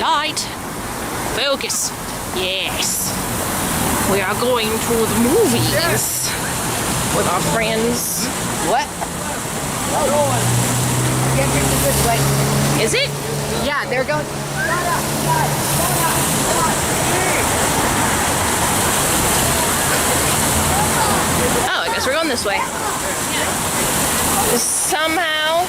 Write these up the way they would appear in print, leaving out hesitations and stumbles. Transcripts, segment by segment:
light. Focus. Yes. We are going to the movies with our friends. What? This way. Is it? Yeah, they're going. Oh, I guess we're going this way. Somehow.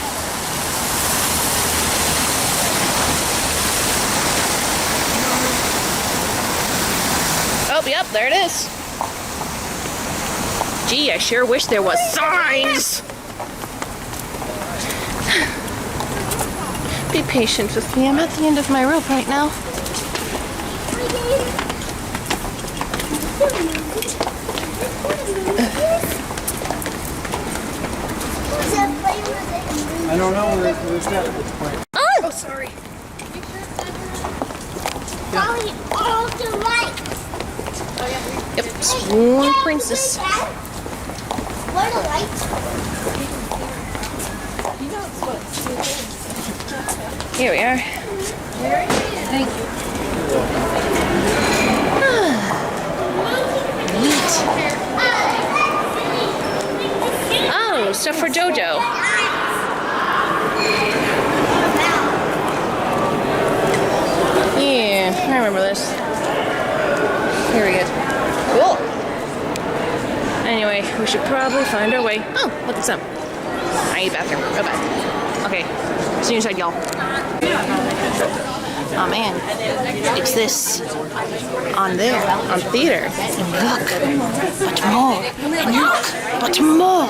Oh, yep, there it is. Gee, I sure wish there was signs. Be patient with me. I'm at the end of my rope right now. I don't know where it's at this point. Oh, sorry. Follow all the lights. Yep, Swan Princess. What are the lights? Here we are. Thank you. Neat. Oh, stuff for JoJo. Yeah, I remember this. Very good. Cool. Anyway, we should probably find our way. Oh, look at some. I need a bathroom. Real bad. Okay, see you inside, y'all. Oh man, it's this on there, on theater. And look, but more, but more.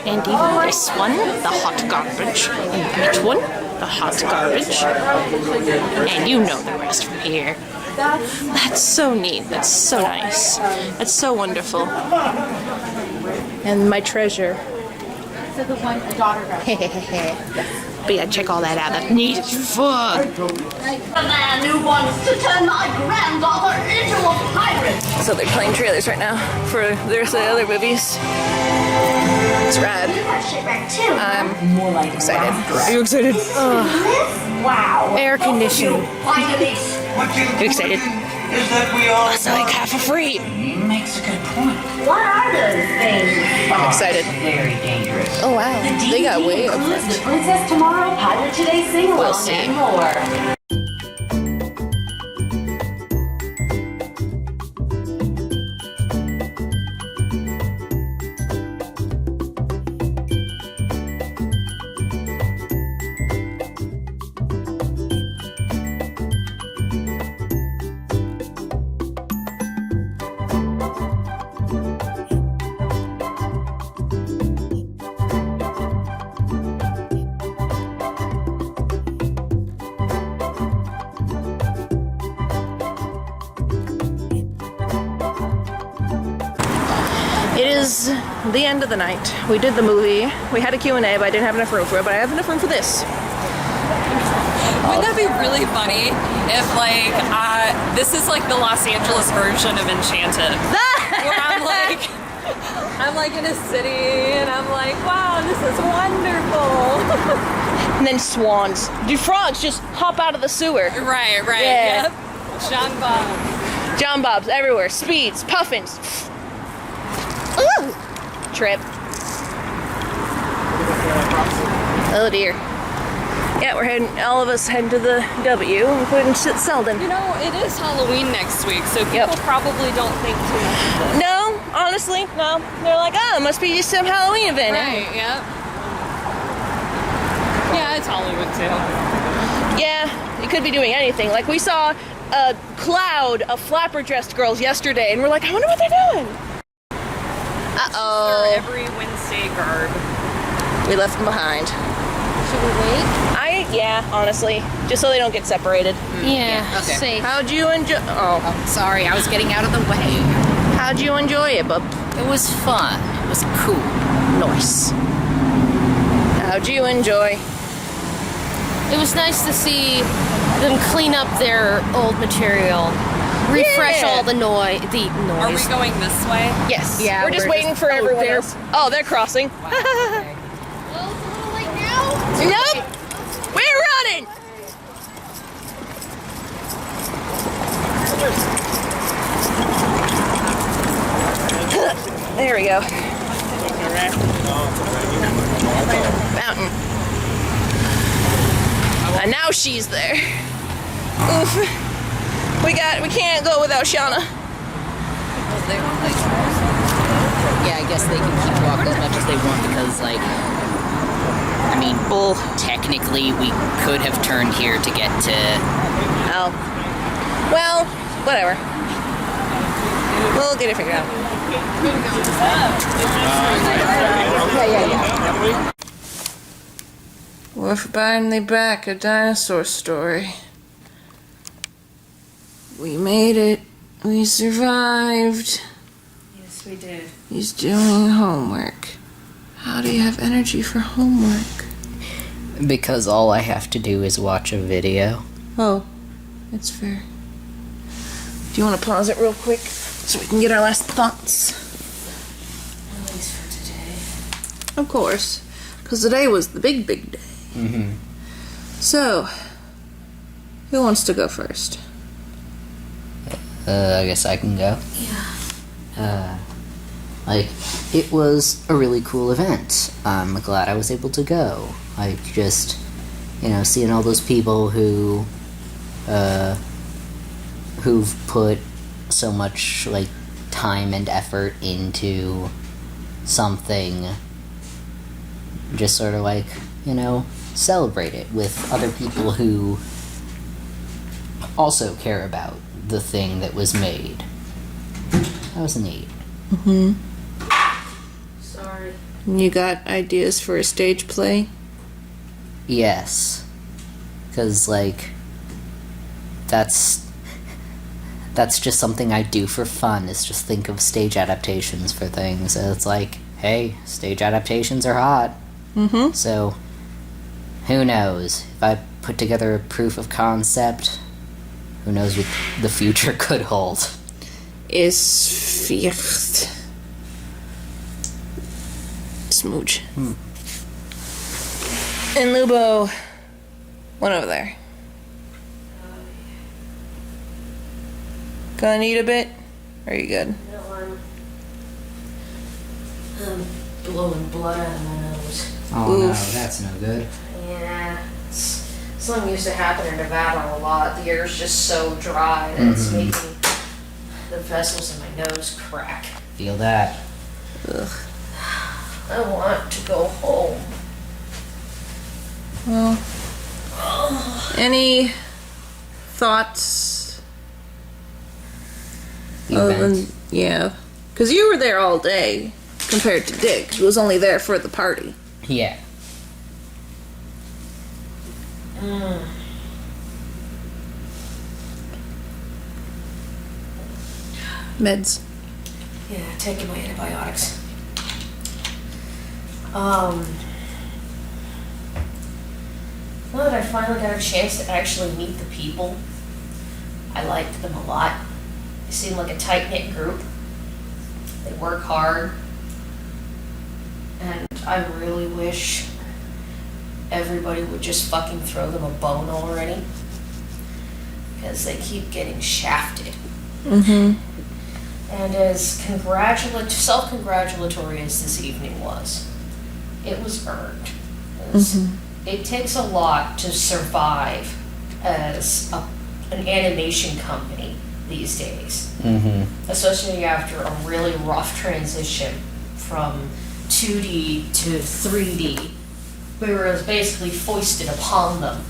And even this one, the hot garbage. And that one, the hot garbage. And you know the rest from here. That's so neat. That's so nice. That's so wonderful. And my treasure. So the one, a daughter got. But yeah, check all that out. That's neat as fuck. The man who wants to turn my granddaughter into a pirate. So they're playing trailers right now for the rest of the other movies. It's rad. I'm excited. Are you excited? Wow. Air conditioning. Finally. You excited? Is that we all That's like half for free. Makes a good point. What are those things? I'm excited. Very dangerous. Oh wow, they got way up Includes front. the Princess Tomorrow, Pirate Today sing-along, We'll see. and more. It is the end of the night. We did the movie. We had a Q&A, but I didn't have enough room for it. But I have enough room for this. Wouldn't that be really funny if, like, this is like the Los Angeles version of Enchanted, where I'm like in a city, and I'm like, wow, this is wonderful. And then swans. Do frogs just hop out of the sewer? Right, Yeah. yep. John Bob. John Bob's everywhere. Speeds, puffins. Ooh! Trip. Oh dear. Yeah, we're heading, all of us heading to the W, including Selden. You know, it is Halloween next week, so people Yep. probably don't think too much of it. No, honestly, no. They're like, oh, it must be just some Halloween event. Right, yep. Yeah, it's Hollywood too. Yeah, it could be doing anything. Like, we saw a cloud of flapper-dressed girls yesterday, and we're like, I wonder what they're doing. Or Uh-oh. every Wednesday garb. We left them behind. Should we wait? Yeah, honestly. Just so they don't get separated. Yeah, okay. safe. How'd you enjoy? Oh, Sorry, I was getting out of the way. how'd you enjoy it, bub? It was fun. It was cool. Nice. How'd you enjoy? It was nice to see them clean up their old material, refresh Yeah. all the noise. Are we going this way? Yes. Yeah, we're just we're waiting just- for oh, everyone they're- else. Oh, they're crossing. Nope. We're running. And now she's there. Oof. We can't go without Shauna. Yeah, I guess they can keep walking as much as they want because, like, I mean, technically we could have turned here to get to... Oh. Well, whatever. We'll get it figured out. Yeah. We're finally back at Dinosaur Story. We made it. We survived. Yes, we did. He's doing homework. How do you have energy for homework? Because all I have to do is watch a video. Oh, that's fair. Do you want to pause it real quick so we can get our last thoughts? At least for today. Of course, because today was the big day. Mm-hmm. So, who wants to go first? I guess I can go. Yeah. Like, it was a really cool event. I'm glad I was able to go. Like, just, seeing all those people who've put so much, like, time and effort into something, just sort of like, celebrate it with other people who also care about the thing that was made. That was neat. Mm-hmm. Sorry. You got ideas for a stage play? Yes. Because, like, that's just something I do for fun, is just think of stage adaptations for things. And it's like, hey, stage adaptations are hot. Mm-hmm. So, who knows? If I put together a proof of concept, who knows what the future could hold. Is vielleicht. Smooch. And Lubo went over there. Gonna need a bit? Or are you good? No, I'm blowing blood out of my nose. Oh Oof. no, that's no good. Yeah, it's something used to happen in Nevada a lot. The air's just so dry that it's making the vessels in my nose crack. Feel that. Ugh. I want to go home. Well, any thoughts? Other than, yeah. Because you were there all day compared to Dick, who was only there for the party. Yeah. Meds. Yeah, taking my antibiotics. Now that I finally got a chance to actually meet the people, I liked them a lot. They seem like a tight-knit group. They work hard. And I really wish everybody would just fucking throw them a bone already. Because they keep getting shafted. Mm-hmm. And as self-congratulatory as this evening was, it was earned. It takes a lot to survive as an animation company these days. Especially after a really rough transition from 2D to 3D, where it was basically foisted upon them.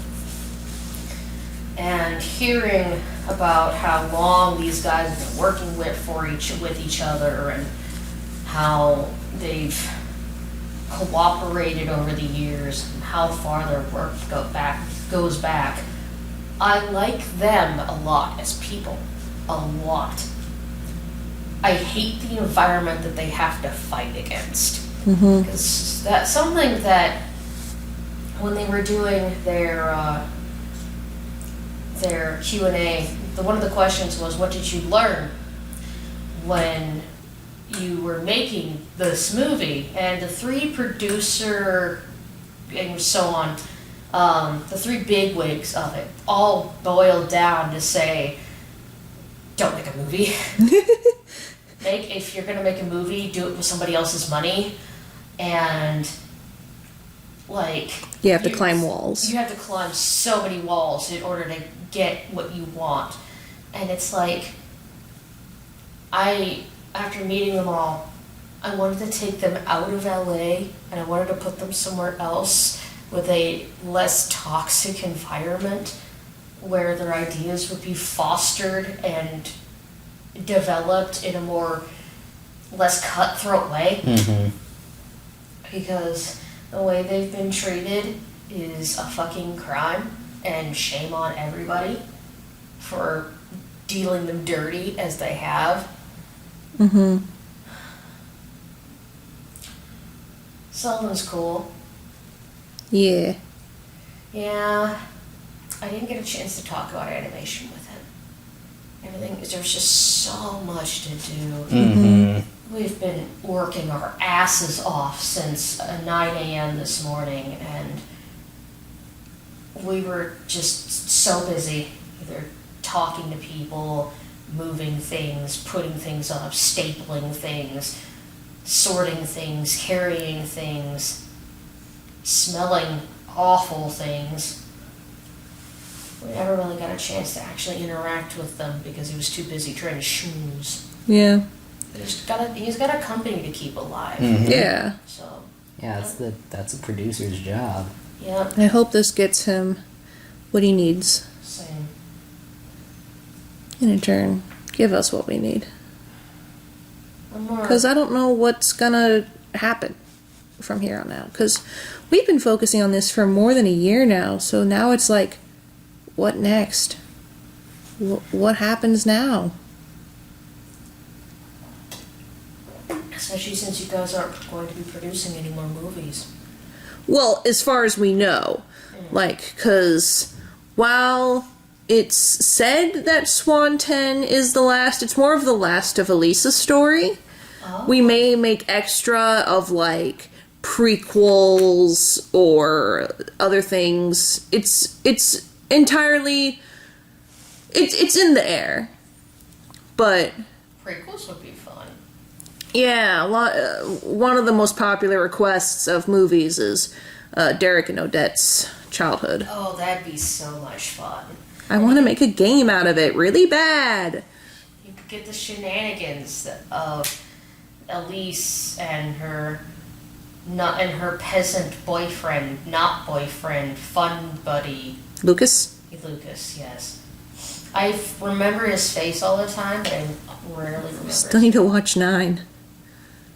And hearing about how long these guys have been working with each other and how they've cooperated over the years and how far their work goes back. I like them a lot as people. A lot. I hate the environment that they have to fight against. Because that's something that when they were doing their Q&A, one of the questions was, what did you learn when you were making this movie? And the three producer and so on, the three bigwigs of it all boiled down to say, don't make a movie. If you're gonna make a movie, do it with somebody else's money. And Like You have to climb walls. You have to climb so many walls in order to get what you want. And it's like, after meeting them all, I wanted to take them out of LA and I wanted to put them somewhere else with a less toxic environment where their ideas would be fostered and developed in a more less cutthroat way. Because the way they've been treated is a fucking crime, and shame on everybody for dealing them dirty as they have. Sullivan's cool. Yeah. Yeah, I didn't get a chance to talk about animation with him. There's just so much to do. We've been working our asses off since 9 a.m. this morning, and we were just so busy, either talking to people, moving things, putting things up, stapling things, sorting things, carrying things, smelling awful things. We never really got a chance to actually interact with them because he was too busy trying to schmooze. Yeah. He's got a company to keep alive. Yeah. So Yeah, that's a producer's job. yeah, I hope this gets him what he needs. same. And in turn, give us what we need. One more. Because I don't know what's gonna happen from here on out. Because we've been focusing on this for more than a year now. So now it's like, what next? What happens now? Especially since you guys aren't going to be producing any more movies. Well, as far as we know. Like, because while it's said that Swan 10 is the last, it's more of the last of Elisa's story. Oh. We may make extra of, like, prequels or other things. It's entirely... It's in the air. But... Prequels would be fun. yeah, one of the most popular requests of movies is Derek and Odette's childhood. Oh, that'd be so much fun. I want to make a game out of it really bad. You could get the shenanigans of Elise and her peasant boyfriend, not boyfriend, fun buddy. Lucas? Lucas, yes. I remember his face all the time, but I rarely remember. Still need to watch 9.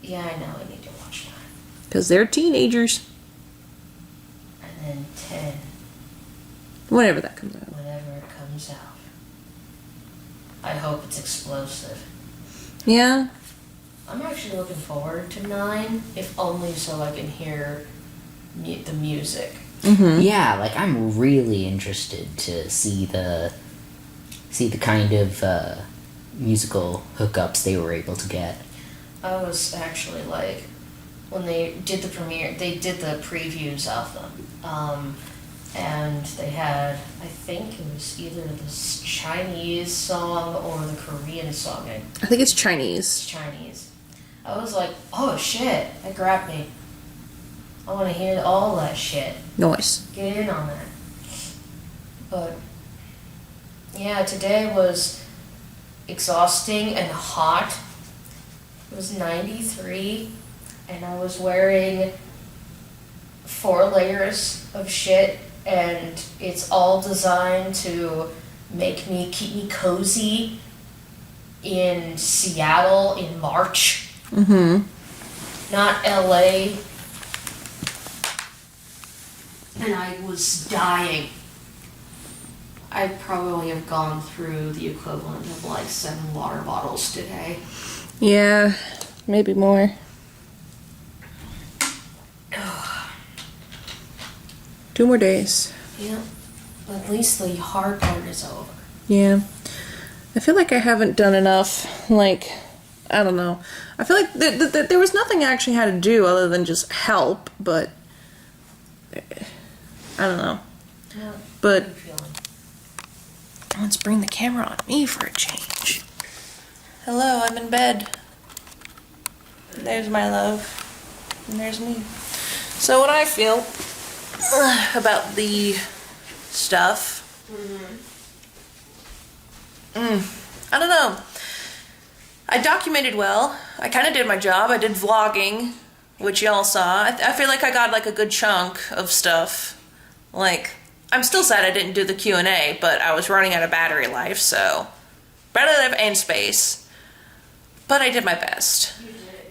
Yeah, I know. I need to watch 9. Because they're teenagers. And then 10, Whenever that comes out. whenever it comes out. I hope it's explosive. Yeah? I'm actually looking forward to 9, if only so I can hear the music. Yeah, like I'm really interested to see the kind of musical hookups they were able to get. I was actually like, when they did the premiere, they did the previews of them. And they had, I think it was either the Chinese song or the Korean song. I think it's Chinese. It's Chinese. I was like, oh shit, that grabbed me. I want to hear all that shit. Noise. Get in on that. But yeah, today was exhausting and hot. It was 93, and I was wearing 4 layers of shit, and it's all designed to keep me cozy in Seattle in March. Not LA. And I was dying. I probably have gone through the equivalent of like 7 water bottles today. Yeah, maybe more. 2 more days. Yeah. At least the hard part is over. Yeah. I feel like I haven't done enough, like, I don't know. I feel like there was nothing I actually had to do other than just help, but I don't know. Yeah. But Good feeling. let's bring the camera on me for a change. Hello, I'm in bed. There's my love. And there's me. So what I feel about the stuff. I don't know. I documented well. I kind of did my job. I did vlogging, which y'all saw. I feel like I got like a good chunk of stuff. Like, I'm still sad I didn't do the Q&A, but I was running out of battery life, so battery life and space. But I did my best.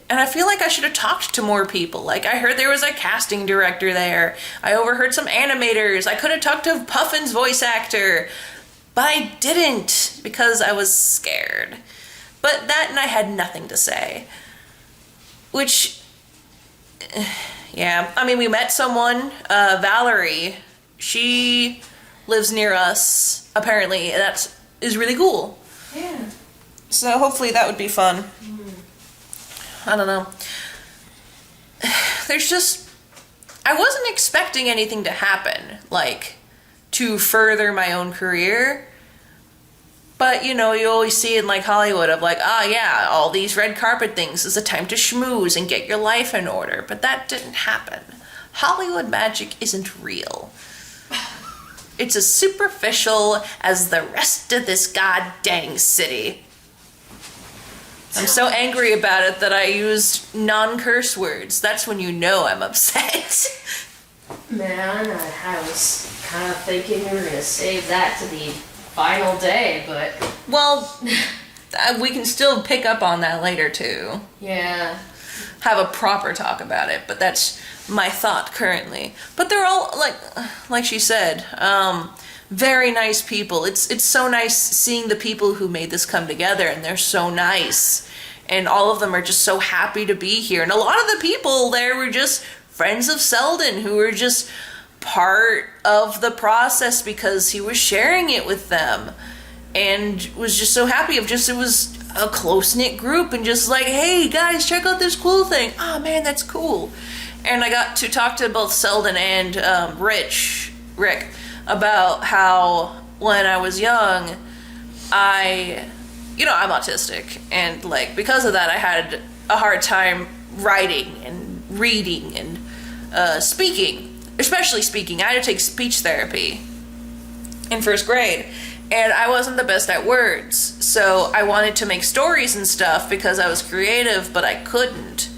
And I feel like I should have talked to more people. Like, I heard there was a casting director there. I overheard some animators. I could have talked to Puffin's voice actor. But I didn't, because I was scared. But that and I had nothing to say. Which, yeah. I mean, we met someone, Valerie. She lives near us, apparently. That is really cool. Yeah. So hopefully that would be fun. I don't know. There's just... I wasn't expecting anything to happen, like, to further my own career. But, you know, you always see in, like, Hollywood of, like, yeah, all these red carpet things is a time to schmooze and get your life in order. But that didn't happen. Hollywood magic isn't real. It's as superficial as the rest of this goddamn city. I'm so angry about it that I used non-curse words. That's when you know I'm upset. Man, I was kind of thinking we were going to save that to the final day, but... Well, we can still pick up on that later, too. Yeah. Have a proper talk about it, but that's my thought currently. But they're all, like she said, very nice people. It's so nice seeing the people who made this come together, and they're so nice. And all of them are just so happy to be here. And a lot of the people there were just friends of Selden who were just part of the process because he was sharing it with them. And was just so happy of just, it was a close-knit group and just like, hey guys, check out this cool thing. Oh man, that's cool. And I got to talk to both Selden and Rick about how when I was young, I'm autistic, and like because of that I had a hard time writing and reading and speaking, especially speaking. I had to take speech therapy in first grade, and I wasn't the best at words, so I wanted to make stories and stuff because I was creative, but I couldn't.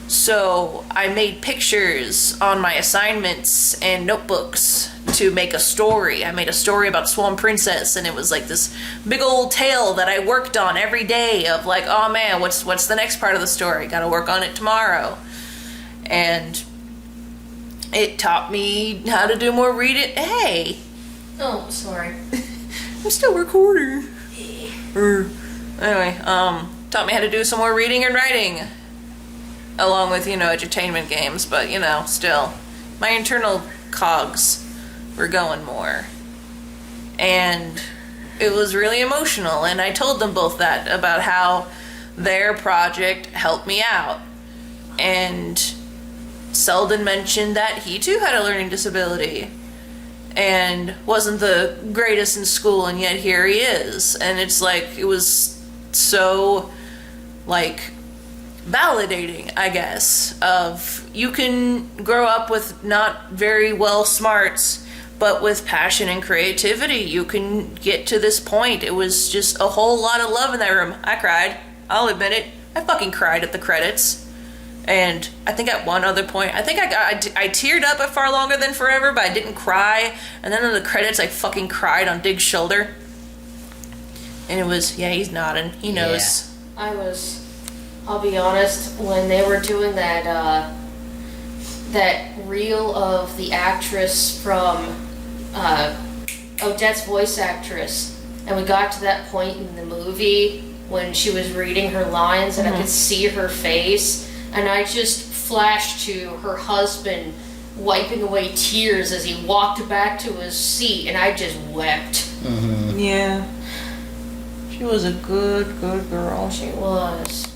So I made pictures on my assignments and notebooks to make a story. I made a story about Swan Princess, and it was like this big old tale that I worked on every day of like, oh man, what's the next part of the story? Gotta work on it tomorrow. And it taught me how to do more reading. Hey! Oh, sorry. I'm still recording. Anyway, taught me how to do some more reading and writing. Along with, edutainment games, but, still. My internal cogs were going more. And it was really emotional, and I told them both that, about how their project helped me out. And Selden mentioned that he too had a learning disability and wasn't the greatest in school, and yet here he is. And it's like, it was so, validating, I guess, of you can grow up with not very well smarts, but with passion and creativity, you can get to this point. It was just a whole lot of love in that room. I cried. I'll admit it. I fucking cried at the credits. And I think at one other point, I think I teared up at Far Longer Than Forever, but I didn't cry. And then in the credits, I fucking cried on Dig's shoulder. And it was, yeah, he's nodding. He knows. Yeah. I'll be honest, when they were doing that reel of the actress from Odette's voice actress, and we got to that point in the movie when she was reading her lines, and I could see her face, and I just flashed to her husband wiping away tears as he walked back to his seat, and I just wept. Mm-hmm. Yeah. She was a good girl. She was.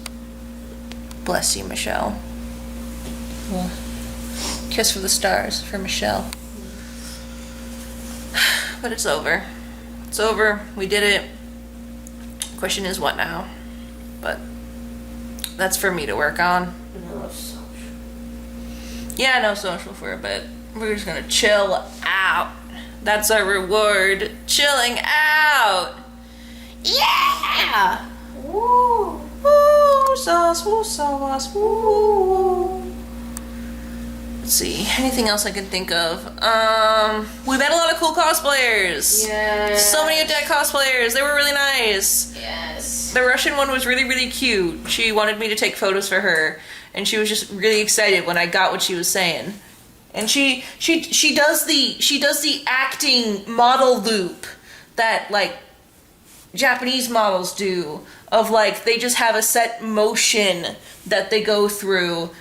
Bless you, Michelle. Well, kiss for the stars for Michelle. But it's over. It's over. We did it. Question is what now? But that's for me to work on. No social. Yeah, no social for a bit. We're just gonna chill out. That's our reward. Chilling out. Yeah! Woo! Woo! Sauce, woo, sauce, woo! Let's see. Anything else I can think of? We met a lot of cool cosplayers. Yes. So many Odette cosplayers. They were really nice. Yes. The Russian one was really, really cute. She wanted me to take photos for her, and she was just really excited when I got what she was saying. And she does the acting model loop that like Japanese models do, of like they just have a set motion that they go through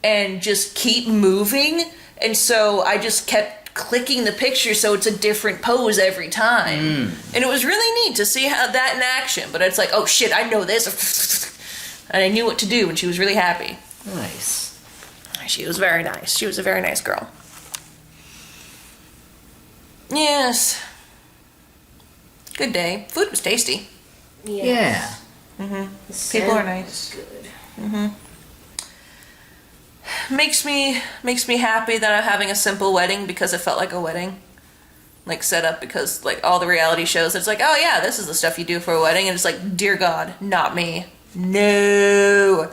and just keep moving. And so I just kept clicking the picture so it's a different pose every time. And it was really neat to see how that in action. But it's like, oh shit, I know this. And I knew what to do, and she was really happy. Nice. She was very nice. She was a very nice girl. Yes. Good day. Food was tasty. Yeah. People are nice. Good. Makes me happy that I'm having a simple wedding, because it felt like a wedding. Like set up, because like all the reality shows, it's like, oh yeah, this is the stuff you do for a wedding, and it's like, dear God, not me. No.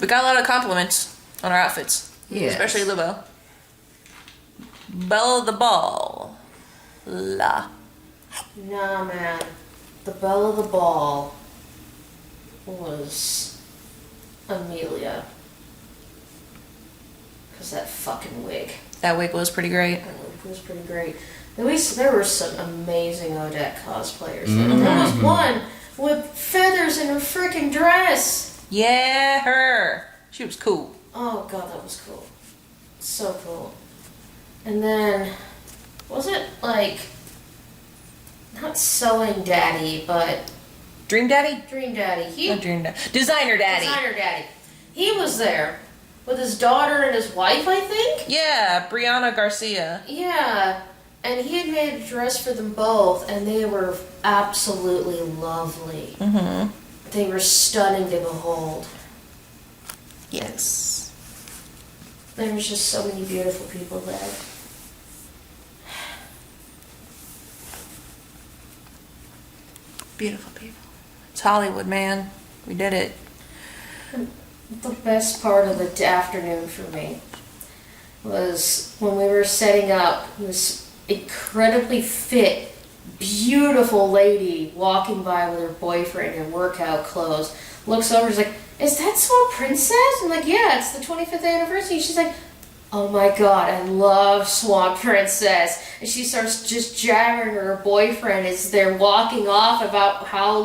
We got a lot of compliments on our outfits. Yes. Especially Libo. Belle of the ball. La. Nah, man. The belle of the ball was Amelia. Because that fucking wig. That wig was pretty great. That wig was pretty great. At least there were some amazing Odette cosplayers. There was one with feathers in her freaking dress. Yeah, her. She was cool. Oh god, that was cool. So cool. And then, was it like, not Sewing Daddy, but Dream Daddy? Dream Daddy. Not Dream Daddy. Designer Daddy. Designer Daddy. He was there with his daughter and his wife, I think? Yeah, Brianna Garcia. Yeah. And he had made a dress for them both, and they were absolutely lovely. Mm-hmm. They were stunning to behold. Yes. There was just so many beautiful people there. Beautiful people. It's Hollywood, man. We did it. The best part of the afternoon for me was when we were setting up this incredibly fit, beautiful lady walking by with her boyfriend in workout clothes. Looks over, is like, "Is that Swan Princess?" I'm like, "Yeah, it's the 25th anniversary." She's like, "Oh my god, I love Swan Princess." And she starts just jabbering her boyfriend as they're walking off about how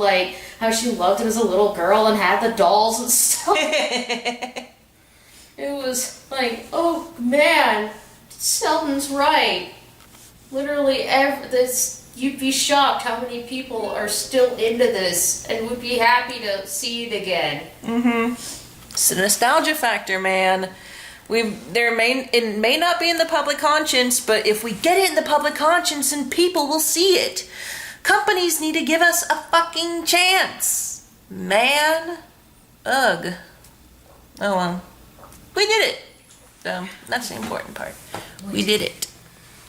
she loved him as a little girl and had the dolls and stuff. It was like, oh man, Selden's right. Literally, you'd be shocked how many people are still into this and would be happy to see it again. Mm-hmm. It's a nostalgia factor, man. It may not be in the public conscience, but if we get it in the public conscience, then people will see it. Companies need to give us a fucking chance. Man. Ugh. Oh well. We did it. So, that's the important part. We did it.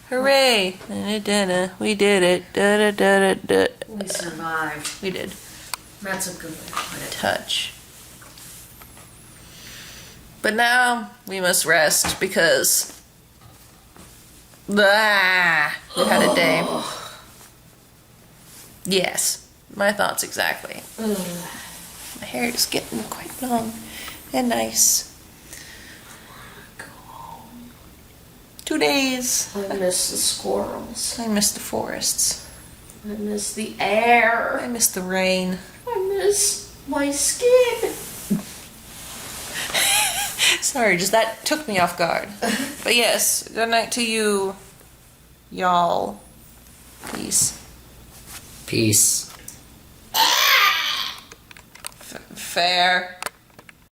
Hooray. We did it. We survived. We did. That's a good way to put it. Touch. But now we must rest because we had a day. Yes, my thoughts exactly. My hair is getting quite long and nice. 2 days. I miss the squirrels. I miss the forests. I miss the air. I miss the rain. I miss my skin. Sorry, just that took me off guard. But yes, good night to you, y'all. Peace. Peace. Fair.